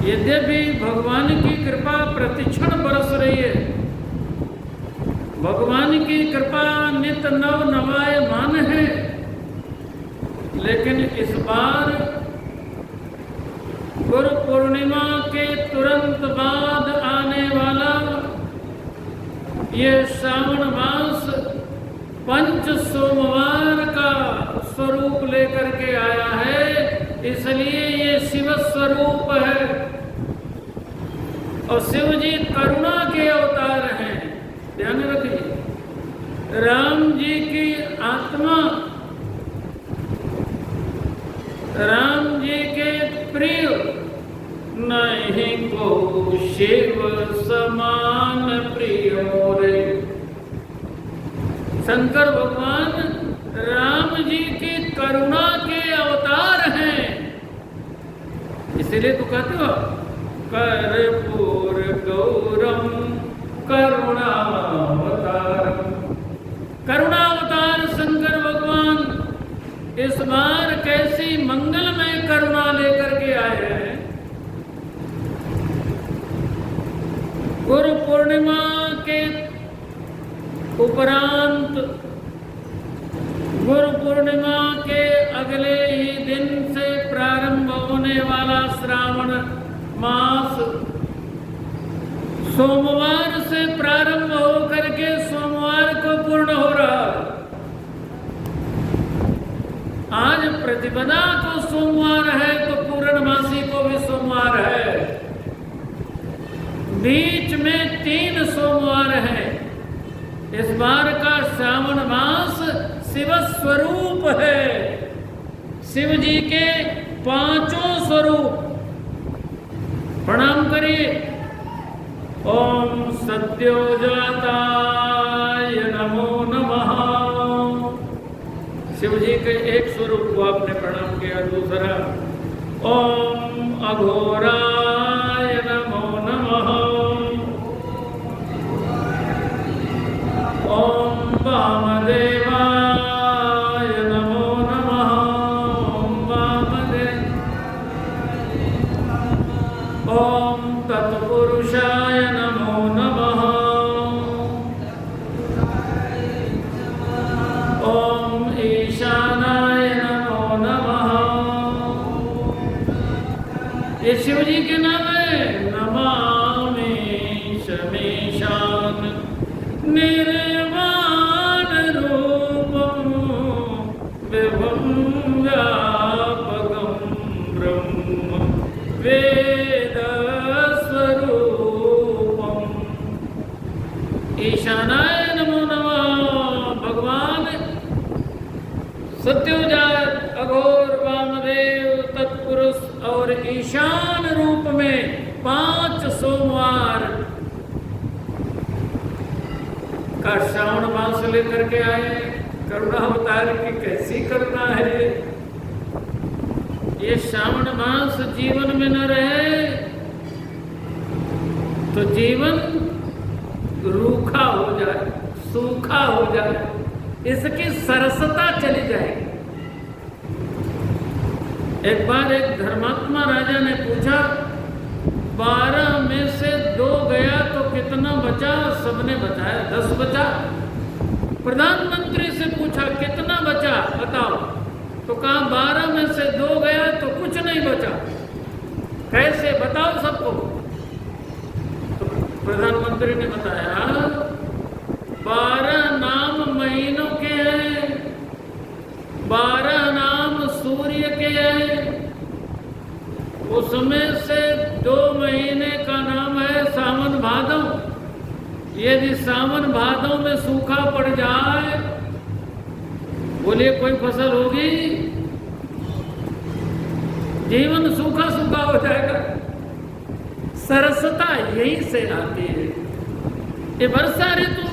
यद्यपि भगवान की कृपा प्रतिक्षण बरस रही है, भगवान की कृपा नित नव नवायमान है, लेकिन इस बार गुरु पूर्णिमा के तुरंत बाद आने वाला ये श्रावण मास पंच सोमवार का स्वरूप लेकर के आया है, इसलिए ये शिव स्वरूप है और शिव जी करुणा के अवतार हैं। ध्यान रखिए, राम जी की आत्मा, राम जी के प्रिय, नहीं को शिव समान प्रिय मोरे। शंकर भगवान राम जी की करुणा के अवतार हैं, इसीलिए तो कहते हो कर्पूर गौरम करुणावतार। करुणावतार शंकर भगवान इस बार कैसी मंगलमय करुणा लेकर के आए हैं। गुरु पूर्णिमा के उपरांत, गुरु पूर्णिमा के अगले ही दिन से प्रारंभ होने वाला श्रावण मास सोमवार से प्रारंभ होकर के सोमवार को पूर्ण हो रहा है। आज प्रतिपदा को सोमवार है तो पूर्णमासी को भी सोमवार है, बीच में 3 सोमवार है। इस बार का श्रावण मास शिव स्वरूप है, शिव जी के 5 स्वरूप। प्रणाम करिए। ओम सद्योजाताय नमो नमः। शिव जी के एक स्वरूप को आपने प्रणाम किया। दूसरा, ओम अघोराय नमो नमः। ओम वामदेवाय नमो नमः। ओम वामदेव। ओम तत्पुरुषाय नमो नमः। ओम ईशानाय नमो नमः। ये शिव जी के नाम है। नमामि शमीशान निर्वाण रूपम विभुं व्यापकं ब्रह्म वेद स्वरूपम। ईशानाय नमो नमः। भगवान सत्योजात, अघोर, वामदेव, तत्पुरुष और ईशान रूप में 5 सोमवार का श्रावण मास लेकर के आए। करुणा अवतार की कैसी करुणा है। ये श्रावण मास जीवन में न रहे तो जीवन रूखा हो जाए, सूखा हो जाए, इसकी सरसता चली जाएगी। एक बार एक धर्मात्मा राजा ने पूछा, 12 में से 2 गया तो कितना बचा? सबने बताया 10 बचा। प्रधानमंत्री से पूछा कितना बचा बताओ, तो कहा 12 में से 2 गया तो कुछ नहीं बचा। कैसे बताओ सबको? तो प्रधानमंत्री ने बताया 12 नाम महीनों के हैं, 12 नाम सूर्य के हैं, उसमें से 2 महीने का नाम है सावन भादव। यदि सावन भादव में सूखा पड़ जाए, बोलिए कोई फसल होगी? जीवन सूखा सूखा हो जाएगा। सरसता यहीं से आती है। ये वर्षा ऋतु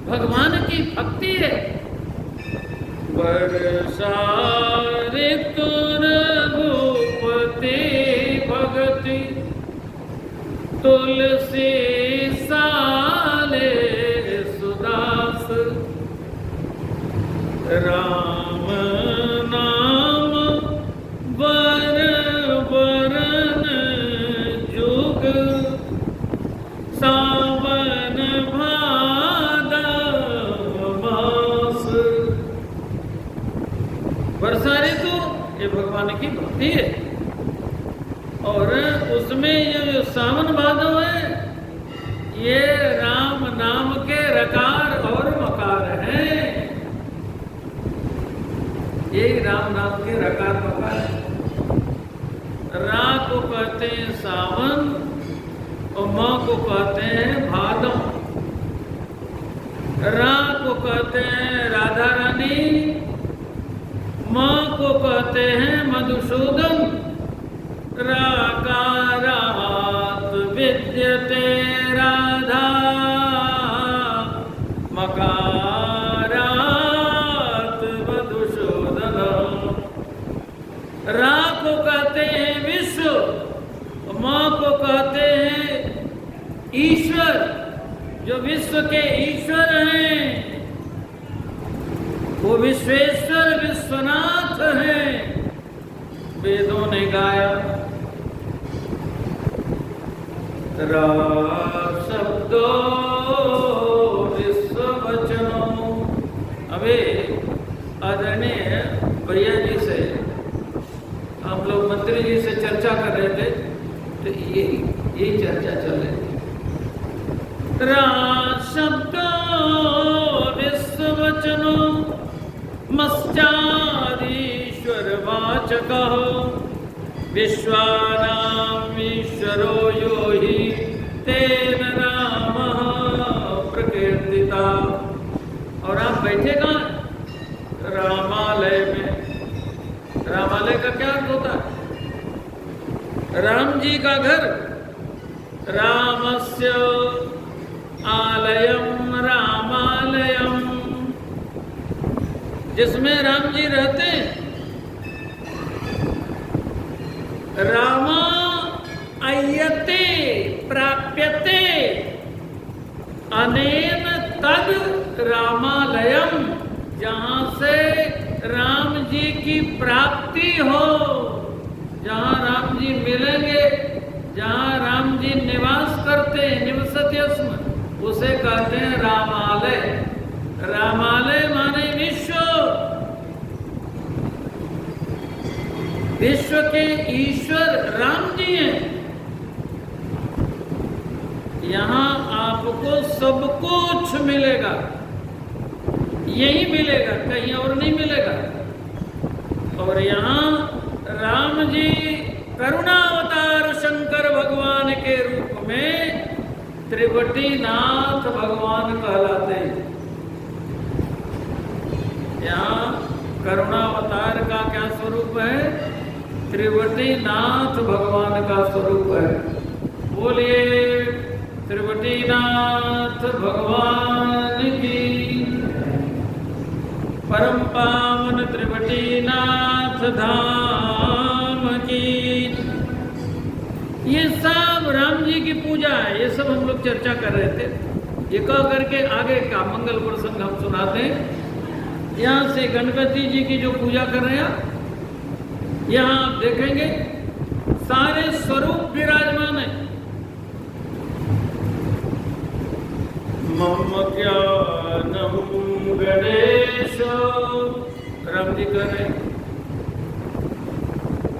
भगवान की भक्ति है। वर्षा ऋतु रघुपति भगति, तुलसी साले सुदास, राम नाम वर वरन भगवान की भक्ति है। और उसमें ये जो सावन भादव है, ये राम नाम के रकार और मकार हैं। यही राम नाम के रकार मकार है। रा को कहते हैं सावन और माँ को कहते हैं भादव। रा को कहते हैं राधा रानी, माँ को कहते हैं मधुसूदन। राकारात विद्यते राधा, मकारात मधुसूदन। रा को कहते हैं विश्व, माँ को कहते हैं ईश्वर, जो विश्व के ईश्वर हैं। वो विश्वेश्वर विश्वनाथ हैं, वेदों ने गाया। रा शब्दो विश्व वचनों। अबे आदरणीय भैया जी से हम लोग मंत्री जी से चर्चा कर रहे थे, तो यही चर्चा चल रही थी। रा शब्दो विश्व वचनों, मश्चादीश्वर वाचकः, विश्वानां ईश्वरो यो हि तेन नामः प्रकीर्तिता। और आप बैठे कहाँ? रामालय में। रामालय का क्या अर्थ होता है? राम जी का घर। रामस्य आलयम रामालयम, जिसमें राम जी रहते हैं। रामा अय्यते प्राप्यते अनेन तद रामालयम, जहाँ से राम जी की प्राप्ति हो, जहाँ राम जी मिलेंगे, जहाँ राम जी निवास करते हैं, निवसति स्म, उसे कहते हैं रामालय। रामालय माने विश्व। विश्व के ईश्वर राम जी हैं। यहाँ आपको सब कुछ मिलेगा, यही मिलेगा, कहीं और नहीं मिलेगा। और यहाँ राम जी करुणावतार शंकर भगवान के रूप में त्रिवटीनाथ भगवान कहलाते हैं। यहाँ करुणावतार का क्या स्वरूप है? त्रिवटीनाथ भगवान का स्वरूप है। बोलिए त्रिवटीनाथ भगवान की। परम पावन त्रिवटीनाथ धाम की। ये सब राम जी की पूजा है। ये सब हम लोग चर्चा कर रहे थे। ये कह करके आगे का मंगल प्रसंग हम सुनाते हैं। यहाँ से गणपति जी की जो पूजा कर रहे हैं, यहाँ आप देखेंगे सारे स्वरूप विराजमान है। मम ज्ञानम गणेश, राम जी कर रहे हैं।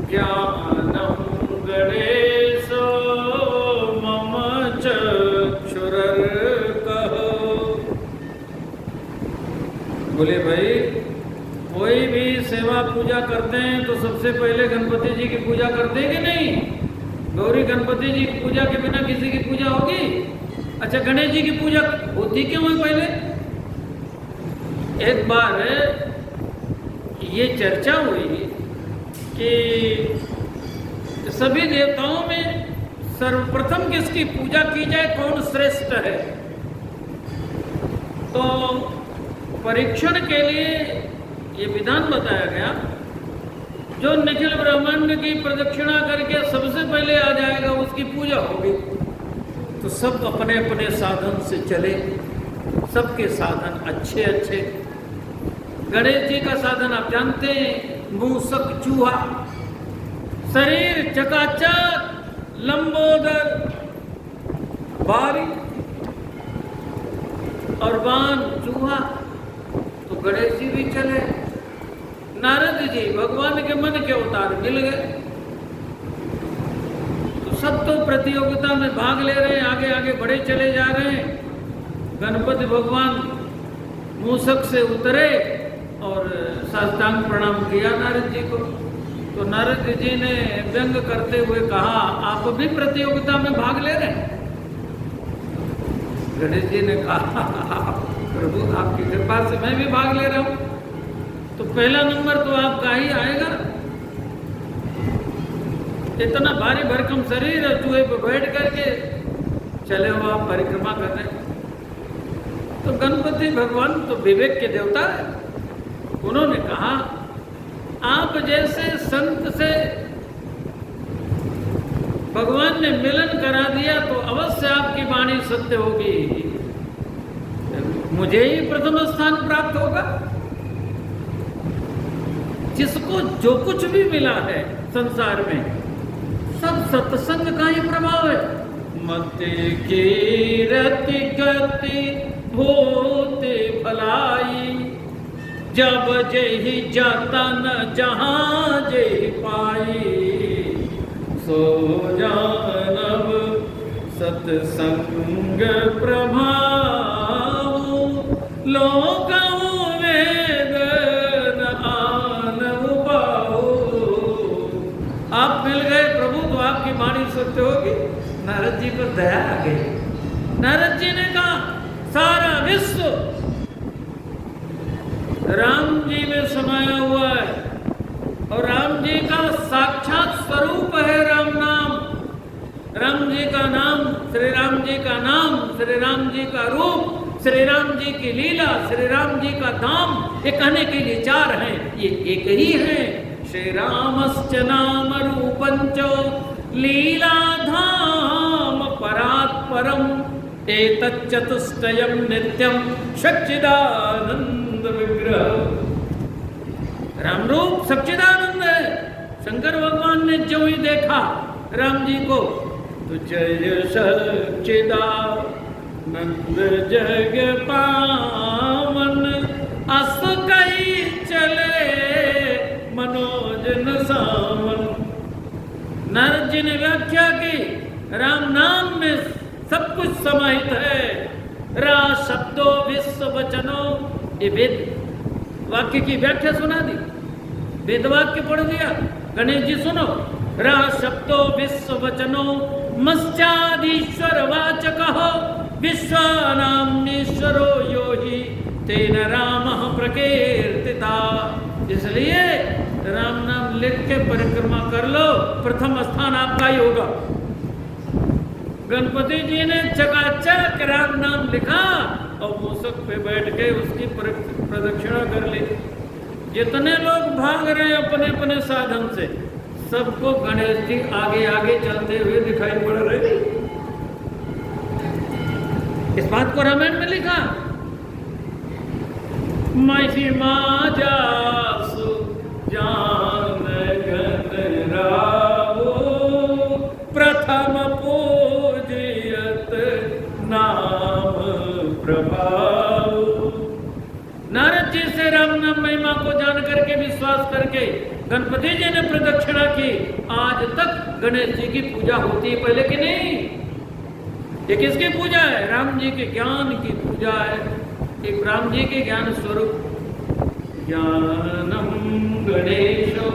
ज्ञानम गणेश मम चक्षुरर्कः। बोले भाई, कोई भी सेवा पूजा करते हैं तो सबसे पहले गणपति जी की पूजा करते हैं कि नहीं? गौरी गणपति जी की पूजा के बिना किसी की पूजा होगी? अच्छा, गणेश जी की पूजा होती क्यों है पहले? एक बार ये चर्चा हुई कि सभी देवताओं में सर्वप्रथम किसकी पूजा की जाए, कौन श्रेष्ठ है। तो परीक्षण के लिए ये विधान बताया गया, जो निखिल ब्रह्मांड की प्रदक्षिणा करके सबसे पहले आ जाएगा उसकी पूजा होगी। तो सब अपने अपने साधन से चले, सबके साधन अच्छे अच्छे। गणेश जी का साधन आप जानते हैं, मूसक चूहा, शरीर चकाचक, लंबोदर, बारी और बाण चूहा। तो गणेश जी भी चले। नारद जी भगवान के मन के अवतार मिल गए। तो सब तो प्रतियोगिता में भाग ले रहे हैं, आगे आगे बढ़े चले जा रहे हैं। गणपति भगवान मूषक से उतरे और साष्टांग प्रणाम किया नारद जी को। तो नारद जी ने व्यंग करते हुए कहा, आप भी प्रतियोगिता में भाग ले रहे हैं? गणेश जी ने कहा, प्रभु आपकी कृपा से मैं भी भाग ले रहा हूं। तो पहला नंबर तो आपका ही आएगा। इतना भारी भरकम शरीर है, चूहे पे बैठ करके चले हो आप परिक्रमा कर रहे हैं। तो गणपति भगवान तो विवेक के देवता है। उन्होंने कहा, आप जैसे संत से भगवान ने मिलन करा दिया तो अवश्य आपकी वाणी सत्य होगी, मुझे ही प्रथम स्थान प्राप्त होगा। जिसको जो कुछ भी मिला है संसार में, सब सत्संग का ही प्रभाव है। मति कीरति गति भूति भलाई, जब जेहि जतन जहाँ जेहि पाई, सो जानब सत्संग प्रभाव, लोकहु वेद न आनहु पाओ। आप मिल गए प्रभु तो आपकी वाणी सत्य होगी। नारद जी पर दया आ गई। नारद जी ने कहा, सारा विश्व राम जी में समाया हुआ है और राम जी का साक्षात स्वरूप है राम नाम। राम जी का नाम, श्री राम जी का नाम, श्री राम जी का रूप, श्री राम जी की लीला, श्री राम जी का धाम, ये कहने के लिए चार हैं, ये एक ही है। श्री रामश्च नाम रूपंच लीला धाम परात् परम, एतच्चतुष्टयं नित्यं सच्चिदानंद विग्रह। राम रूप सच्चिदानंद है। शंकर भगवान ने जो ही देखा राम जी को, तो जय सच्चिदानंद जग पावन, अस कही चले मनोजन सावन। नारद जी ने व्याख्या की, राम नाम में सब कुछ समाहित है। रा शब्दों विश्व वचनों, ये वेद वाक्य की व्याख्या सुना दी, वेद वाक्य पढ़ दिया। गणेश जी सुनो, रा शब्दों विश्व वचनों, मश्चादीश्वर वाचकः, विश्वानामीश्वरो यो हि तेन रामः प्रकीर्तिता। इसलिए राम नाम लिख के परिक्रमा कर लो, प्रथम स्थान आपका ही होगा। गणपति जी ने चकाचक राम नाम लिखा और मूषक पे बैठ के उसकी प्रदक्षिणा कर ली। जितने लोग भाग रहे हैं अपने अपने साधन से, सबको गणेश जी आगे आगे चलते हुए दिखाई पड़ रहे। इस बात को रामायण में लिखा, महिमा जासु जान गण रावो, प्रथम पूजियत नाम प्रभाव। नारद जी से राम नाम महिमा को जान करके, विश्वास करके गणपति जी ने प्रदक्षिणा की। आज तक गणेश जी की पूजा होती है, पहले की नहीं। ये किसकी पूजा है? राम जी के ज्ञान की पूजा है। एक राम जी के ज्ञान स्वरूप ज्ञानम गणेशो।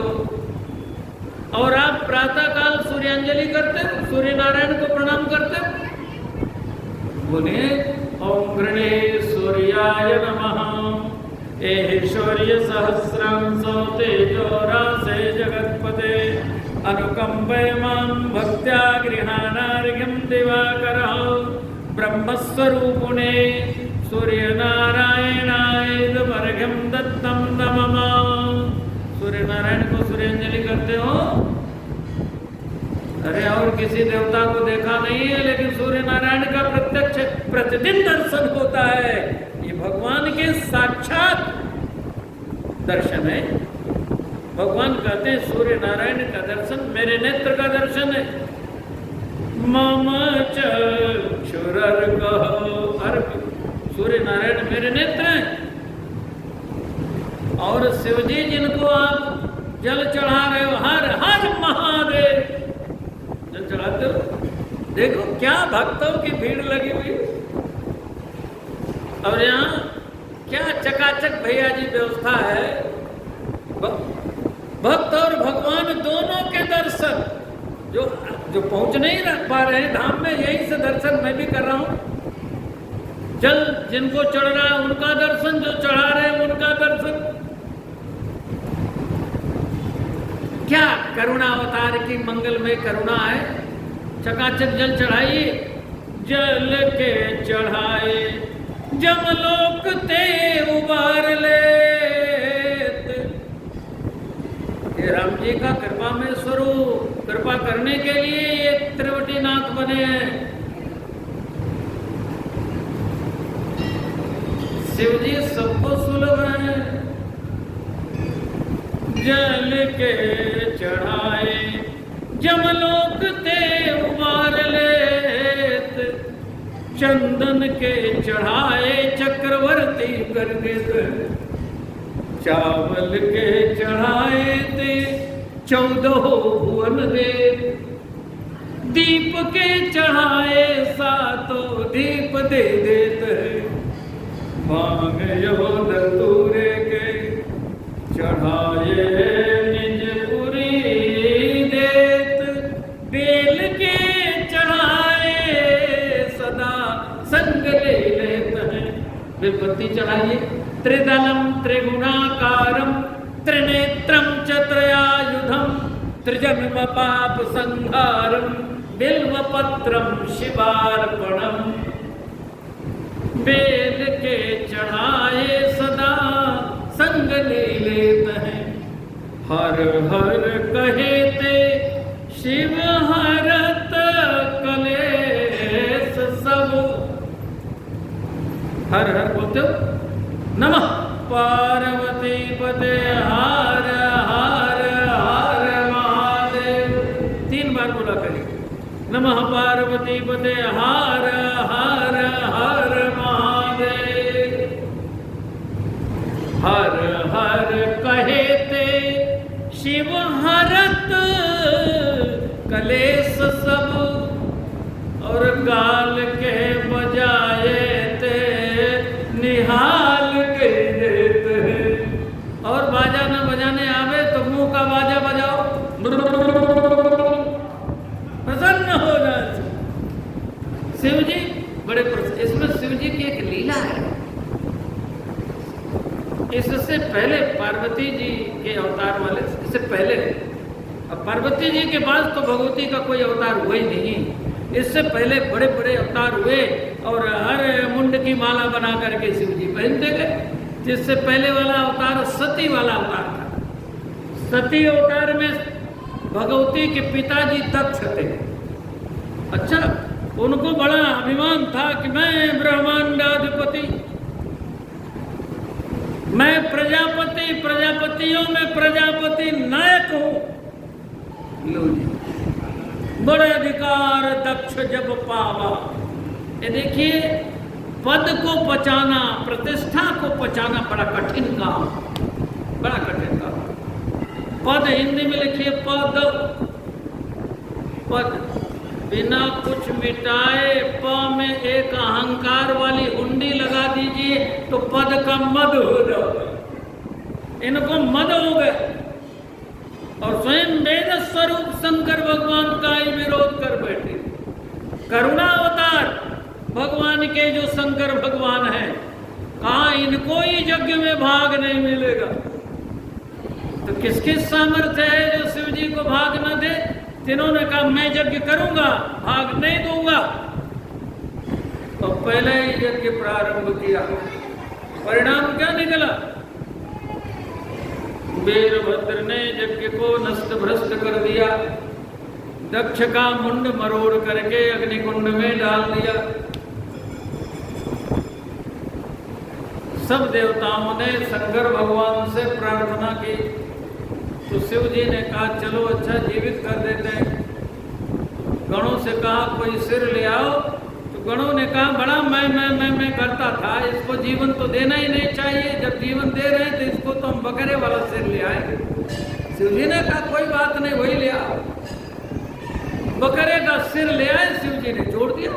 और आप प्रातः काल सूर्यांजलि करते हो, सूर्य नारायण को प्रणाम करते हो, बोले ओम गणेश्वर्याय नमः। ऐश्वर्य सहस्रांशो तेजो रासे जगत्पते, अनुकंपे मां भक्त्या गृहाणार्घ्यं दिवाकरः। ब्रह्मस्वरूपुणे सूर्य नारायणाय अर्घ्यं दत्तं नमः। सूर्य नारायण को सूर्यांजलि करते हो? अरे और किसी देवता को देखा नहीं है, लेकिन सूर्य नारायण का प्रत्यक्ष प्रतिदिन दर्शन होता है। ये भगवान के साक्षात दर्शन है। भगवान कहते हैं सूर्य नारायण का दर्शन मेरे नेत्र का दर्शन है। मम चक्षुरर्कः, सूर्य नारायण मेरे नेत्र हैं। और शिव जी जिनको आप जल चढ़ा रहे हो, हर हर महादेव जल चढ़ाते हो, देखो क्या भक्तों की भीड़ लगी हुई। और यहाँ क्या चकाचक भैया जी व्यवस्था है, भक्त और भगवान दोनों के दर्शन। जो पहुंच नहीं रख पा रहे हैं धाम में, यही से दर्शन मैं भी कर रहा हूं। जल जिनको चढ़ रहा है उनका दर्शन, जो चढ़ा रहे हैं उनका दर्शन। क्या करुणा अवतार की मंगलमय करुणा है। चकाचक जल चढ़ाइए, जल के चढ़ाए जमलोक ते उबार ले। ये राम जी का कृपा में स्वरूप, कृपा करने के लिए ये त्रिवटीनाथ बने हैं। शिव जी सबको सुलभ है। जल के चढ़ाए जमलोक ते उबार लेत, चंदन के चढ़ाए चक्रवर्ती कर देते। चावल के चढ़ाए ते 14 भुवन दे, दीप के चढ़ाए 7 दीप दे देते। मांग यो दतूरे के चढ़ाए निजपुरी देत, बेल के चढ़ाए सदा संग ले लेते हैं। बेलपत्ती चढ़ाइए। त्रिदलम त्रिगुणाकारम त्रिनेत्रम च त्रयायुधम, त्रिजन्म पाप संहारम बिल्वपत्रम शिवार्पणम। बेल के चढ़ाए सदा संग ले लेते हैं। हर हर कहे ते शिव हरत कलेश सब। हर हर बोलते हो। नमः पार्वती पते हर हर हर महादेव। 3 बार बोला करिए। नमः पार्वती पते हर हर हर महादेव। हर हर कहे ते शिव हरत कलेश सब, और गाल के बजाए ते निहाल के देते हैं। और बाजा न बजाने आवे तो मुंह का बाजा बजाओ, प्रसन्न हो जाए शिव जी। बड़े प्रसन्न। इसमें शिव जी की एक लीला है। इससे पहले पार्वती जी के अवतार वाले, इससे पहले, अब पार्वती जी के बाद तो भगवती का कोई अवतार हुआ ही नहीं। इससे पहले बड़े बड़े अवतार हुए और हर मुंड की माला बना करके शिव जी पहनते गए। जिससे पहले वाला अवतार सती वाला अवतार था। सती अवतार में भगवती के पिताजी दक्ष थे। अच्छा, उनको बड़ा अभिमान था कि मैं ब्रह्मांडाधिपति, मैं प्रजापति, प्रजापतियों में प्रजापति नायक हूं। लो जी, बड़े अधिकार दक्ष जब पावा। ये देखिए, पद को पचाना, प्रतिष्ठा को पचाना बड़ा कठिन काम, बड़ा कठिन काम। पद हिंदी में लिखिए पद, पद बिना कुछ मिटाए प में एक अहंकार वाली हुंडी लगा दीजिए तो पद का मद हो जाए। इनको मद हो गए और स्वयं वेद स्वरूप शंकर भगवान का ही विरोध कर बैठे। करुणा अवतार भगवान के जो शंकर भगवान हैं, कहा इनको ही यज्ञ में भाग नहीं मिलेगा। तो किसकी सामर्थ्य है जो शिव जी को भाग न दे? जिन्होंने कहा मैं यज्ञ करूंगा, भाग नहीं दूंगा, तो पहले ही यज्ञ प्रारंभ किया। परिणाम क्या निकला? वीरभद्र ने यज्ञ को नष्ट भ्रष्ट कर दिया, दक्ष का मुंड मरोड़ करके अग्निकुंड में डाल दिया। सब देवताओं ने शंकर भगवान से प्रार्थना की तो शिव जी ने कहा चलो अच्छा जीवित कर देते हैं। गणों से कहा कोई सिर ले आओ, तो गणों ने कहा बड़ा मैं करता था, इसको जीवन तो देना ही नहीं चाहिए, जब जीवन दे रहे हैं तो इसको तो हम बकरे वाला सिर ले आए। शिव जी ने कहा कोई बात नहीं, वही ले आओ। बकरे का सिर ले आए, शिव जी ने जोड़ दिया।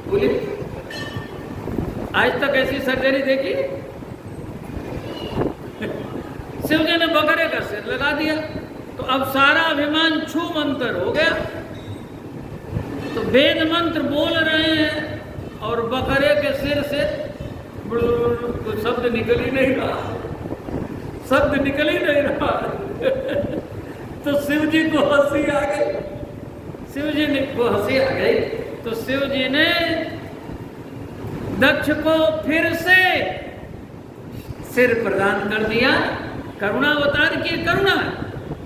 बोलिए आज तक ऐसी सर्जरी देखी? शिव जी ने बकरे का सिर लगा दिया, तो अब सारा अभिमान छू मंत्र हो गया। तो वेद मंत्र बोल रहे हैं और बकरे के सिर से तो शब्द निकल ही नहीं रहा, शब्द निकल ही नहीं रहा। तो शिव जी को हंसी आ गई, शिव जी को हंसी आ गई। तो शिव जी ने दक्ष को फिर से सिर प्रदान कर दिया। करुणा अवतार की करुणा।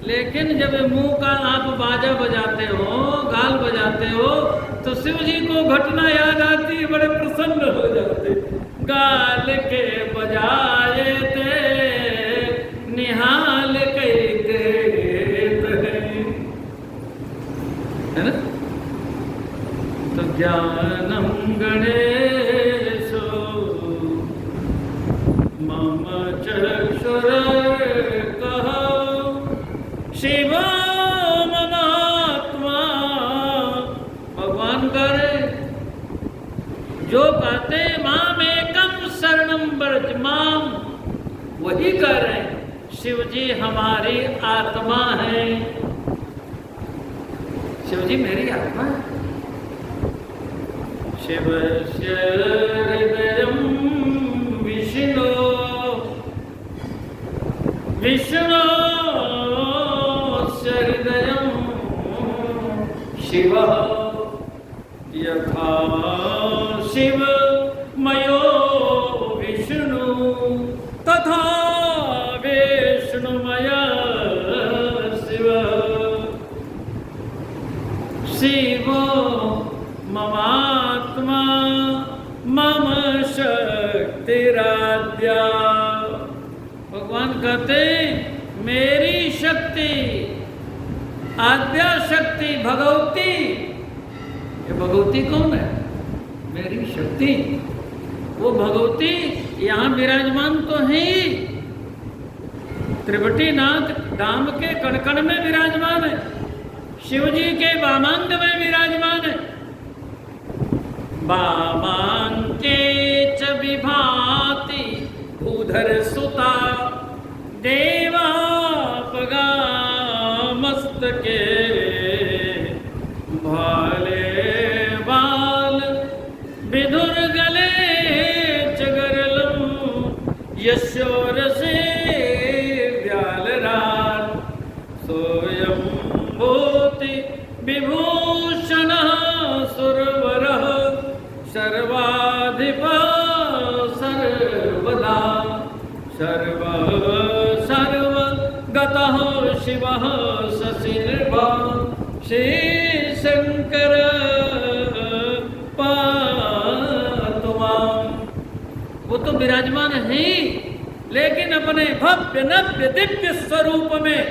लेकिन जब मुंह का आप बाजा बजाते हो, गाल बजाते हो, तो शिव जी को घटना याद आती है, बड़े प्रसन्न हो जाते। गाल के बजाए थे निहाल के है ना। तो ज्ञानम गणेशो मम चक्षुर शिवो ममात्मा। भगवान कह रहे जो कहते माम एकम शरणम व्रज माम, वही कह रहे हैं शिव जी हमारी आत्मा है। शिव जी मेरी आत्मा है। शिवस्य हृदयं विष्णु विष्णु हृदयं शिव यथा शिव मयो विष्णु तथा विष्णुमय शिव। शिवो ममात्मा मम शक्तिराद्या। भगवान कहते मेरी शक्ति, आद्या शक्ति भगवती। ये भगवती कौन है? मेरी शक्ति। वो भगवती यहाँ विराजमान तो है ही, त्रिवटीनाथ धाम के कण में विराजमान है, शिव जी के वामांग में विराजमान है। वामांके च विभाति उधर सुता देवापगा मस्तके भाले बाल विधुर गले चगरलम यशोरसे व्यालराल सोयम भूति विभूषण सुरवर सर्वाधिपा सर्वदा सर्व सर्वगतः शिवः शशिर्भा श्री शंकर पातु मां। वो तो विराजमान है, लेकिन अपने भव्य नव्य दिव्य स्वरूप में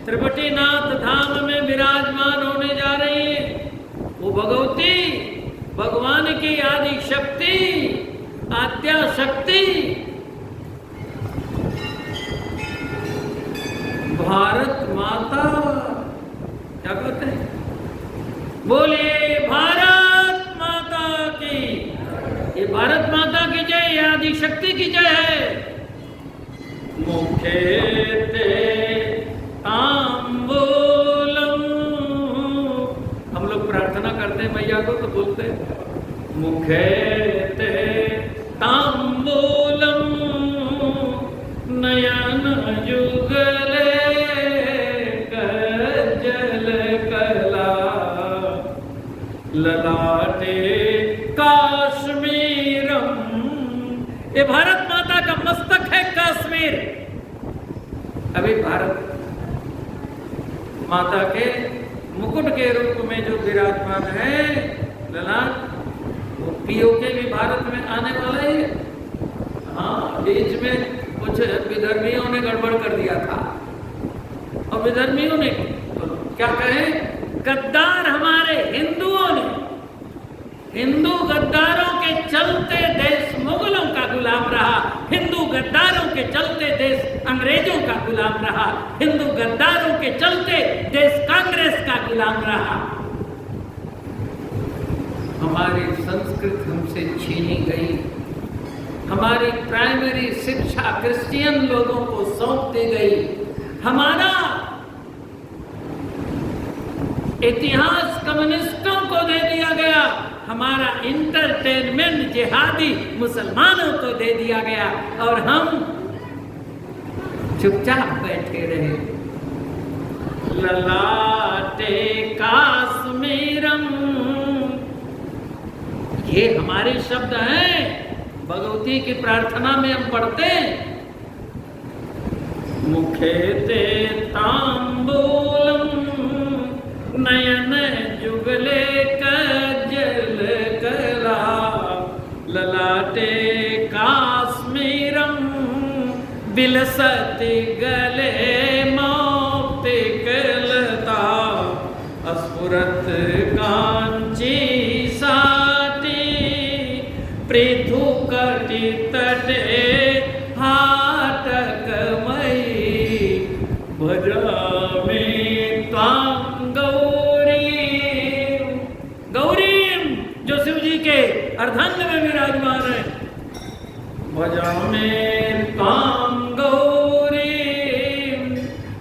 त्रिवटीनाथ धाम में विराजमान होने जा रही है। वो भगवती भगवान की आदि शक्ति, आद्या शक्ति, भारत माता। क्या कहते हैं? बोलिए भारत माता की। ये भारत माता की जय, ये आदि शक्ति की जय है। मुखे ते तांबूलम। हम लोग प्रार्थना करते हैं मैया को तो बोलते हैं मुखे ते तांबूलम नयन जुगले कज्जल कला ललाटे काश्मीरम। ये भारत माता का मस्तक है काश्मीर। अभी भारत माता के मुकुट के रूप में जो विराजमान है ललाट, वो पीओके भी भारत में आने वाला है। हाँ, बीच में कुछ विधर्मियों ने गड़बड़ कर दिया था, और विधर्मियों ने तो क्या कहे, गद्दार हमारे हिंदुओं ने, हिंदू चलते देश मुगलों का गुलाम रहा, हिंदू गद्दारों के चलते देश अंग्रेजों का गुलाम रहा, हिंदू गद्दारों के चलते देश कांग्रेस का गुलाम रहा। हमारी संस्कृति हमसे छीनी गई, हमारी प्राइमरी शिक्षा क्रिश्चियन लोगों को सौंप दी गई, हमारा इतिहास कम्युनिस्टों को दे दिया गया, हमारा इंटरटेनमेंट जिहादी मुसलमानों को दे दिया गया और हम चुपचाप बैठे रहे। ललाटे काश्मीरम, ये हमारे शब्द हैं, भगवती की प्रार्थना में हम पढ़ते हैं। मुखे ते तांबूलम नयन जुगले कजल कला, ललाटे काश्मीरम बिलसति गले मोक्ति कलता, अस्फुरत कांची साटी पृथु कटि तटे हाटक मई, भजामि त्वां अर्धांग में विराजमान है। भजामि त्वां गौरीं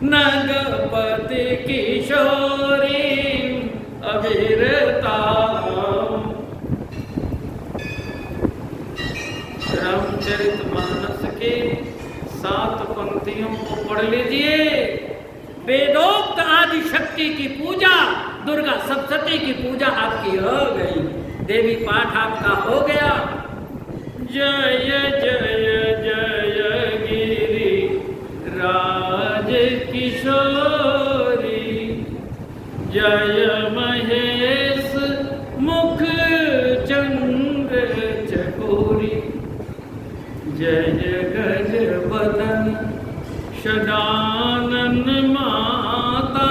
नगपति किशोरीं अविरताम्। रामचरितमानस के 7 पंक्तियों को पढ़ लीजिए। वेदोक्त आदि शक्ति की पूजा, दुर्गा सप्तशती की पूजा आपकी हो गई, देवी पाठ आपका हो गया। जय जय जय गिरी राज किशोरी, जय महेश मुख चंद्र चकोरी, जय गज बदन सदानन माता,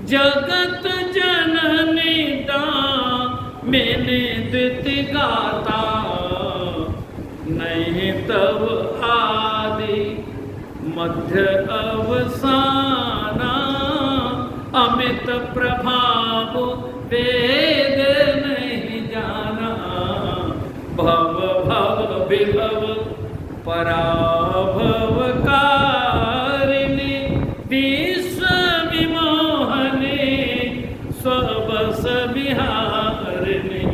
जगत जननी मैंने द्विति गाता, नहीं तब आदि मध्य अवसाना, अमित प्रभाव वेद नहीं जाना, भव भव विभव पराभव कारिणी, विश्व विमोहनी स्वबस विहारिणी,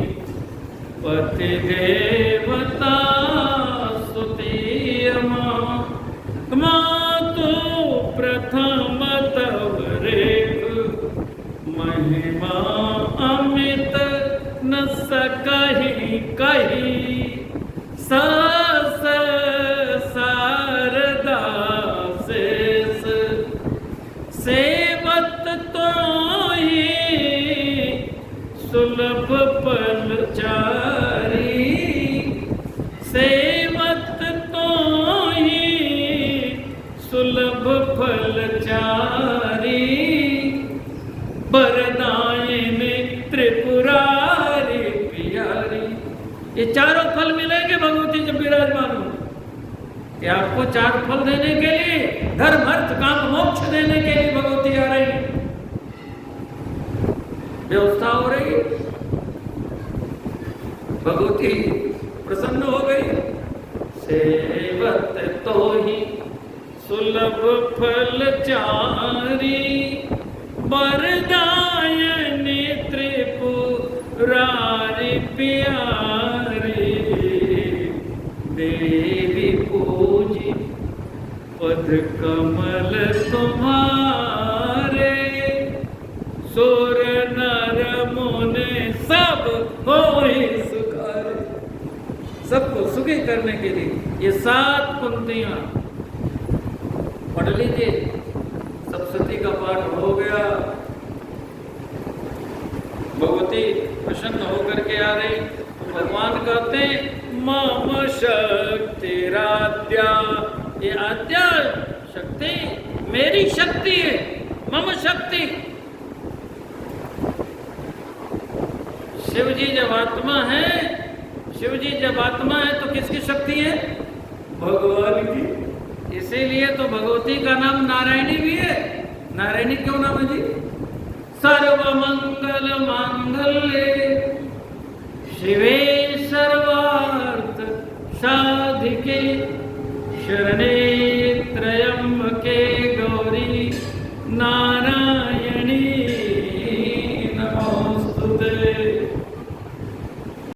पति देवता स्तुतियमा, मातु प्रथम तव रेख, महिमा अमित न सकहि कही, सस शारदा शेष सेवत तोहि, सुलभ फलचारी, सेवत तोहि सुलभ फलचारी, बरदायिनी त्रिपुरारी प्यारी। ये चारों फल मिलेंगे भगवती जब विराजमान हो, कि आपको 4 फल देने के लिए, धर्म अर्थ काम मोक्ष देने के लिए भगवती आ रही, व्यवस्था हो रही, भगवती प्रसन्न हो गई। सेवत तोहि सुलभ फलचारी, बरदायिनी त्रिपुरारी प्यारी, देवी पूजी पद कमल तुम्हारे, सुर नर मुनि सब होई सुखारे। सबको सुखी करने के लिए ये 7 पंक्तियां पढ़ लीजिए। सप्तशती का पाठ हो गया, भगवती प्रसन्न होकर के आ रही, तो भगवान कहते मम शक्तिराद्या, ये आद्या शक्ति मेरी शक्ति है, मम शक्ति। शिव जी जब आत्मा है, शिव जी जब आत्मा है तो किसकी शक्ति है? भगवान की। इसीलिए तो भगवती का नाम नारायणी भी है। नारायणी क्यों नाम है जी? सर्वमंगल मांगल्ये शिवे सर्वार्थ साधिके शरणे